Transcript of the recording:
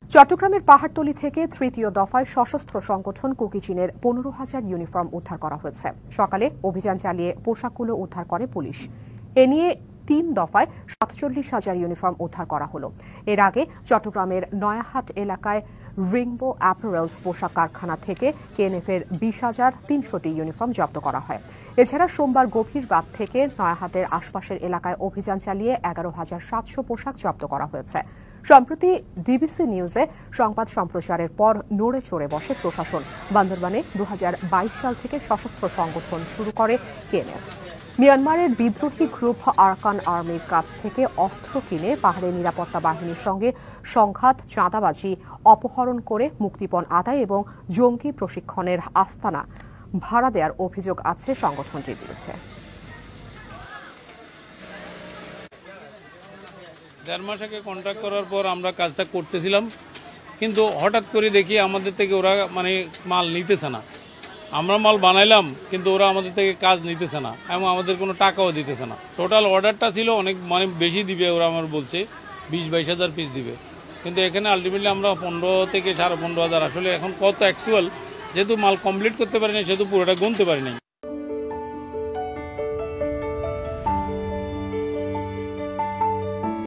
চট্টগ্রামের পাহাড়তলী থেকে তৃতীয় দফায় সশস্ত্র সংগঠন কুকিচিনের ১৫,০০০ ইউনিফর্ম উদ্ধার করা হয়েছে। সকালে অভিযান চালিয়ে পোশাকগুলো উদ্ধার করে পুলিশ। এ নিয়ে ৩ দফায় ৪৭,০০০ ইউনিফর্ম উদ্ধার করা হলো। এর আগে চট্টগ্রামের নয়াহাট এলাকায় রিংবো অ্যাপারেলস পোশাক কারখানা থেকে কেএনএফ-এর ২০,৩০০টি ইউনিফর্ম জব্দ করা হয়। এছাড়া সোমবার গভীর রাত থেকে নয়াহাটের আশপাশের এলাকায় অভিযান চালিয়ে ১১,৭০০ পোশাক জব্দ করা হয়েছে। সম্প্রতি ডিবিসি নিউজে সংবাদ সম্প্রচারের পর নড়ে চড়ে বসে প্রশাসন। বান্দরবানে ২০২২ সাল থেকে সশস্ত্র সংগঠন শুরু করে কেএনএফ। মিয়ানমারের বিদ্রোহী গ্রুপ আরাকান আর্মির কাছ থেকে অস্ত্র কিনে পাহাড়ে নিরাপত্তা বাহিনীর সঙ্গে সংঘাত, চাঁদাবাজি, অপহরণ করে মুক্তিপণ আদায় এবং জঙ্গি প্রশিক্ষণের আস্তানা ভাড়া দেওয়ার অভিযোগ আছে সংগঠনটির বিরুদ্ধে। ১.৫ মাস আগে কন্ট্যাক্ট করার পর আমরা কাজটা করতেছিলাম, কিন্তু হঠাৎ করে দেখি আমাদের থেকে ওরা মাল নিতেছে না। আমরা মাল বানাইলাম, কিন্তু ওরা আমাদের থেকে কাজ নিতেছে না এবং আমাদের কোনো টাকাও দিতেছে না। টোটাল অর্ডারটা ছিল অনেক বেশি দিবে, ওরা আমার বলছে ২০-২২ হাজার পিস দিবে, কিন্তু এখানে আলটিমেটলি আমরা ১৫ থেকে ১৫,৫০ আসলে এখন কত অ্যাকচুয়াল, যেহেতু মাল কমপ্লিট করতে পারিনি সেহেতু পুরোটা গুনতে পারিনি।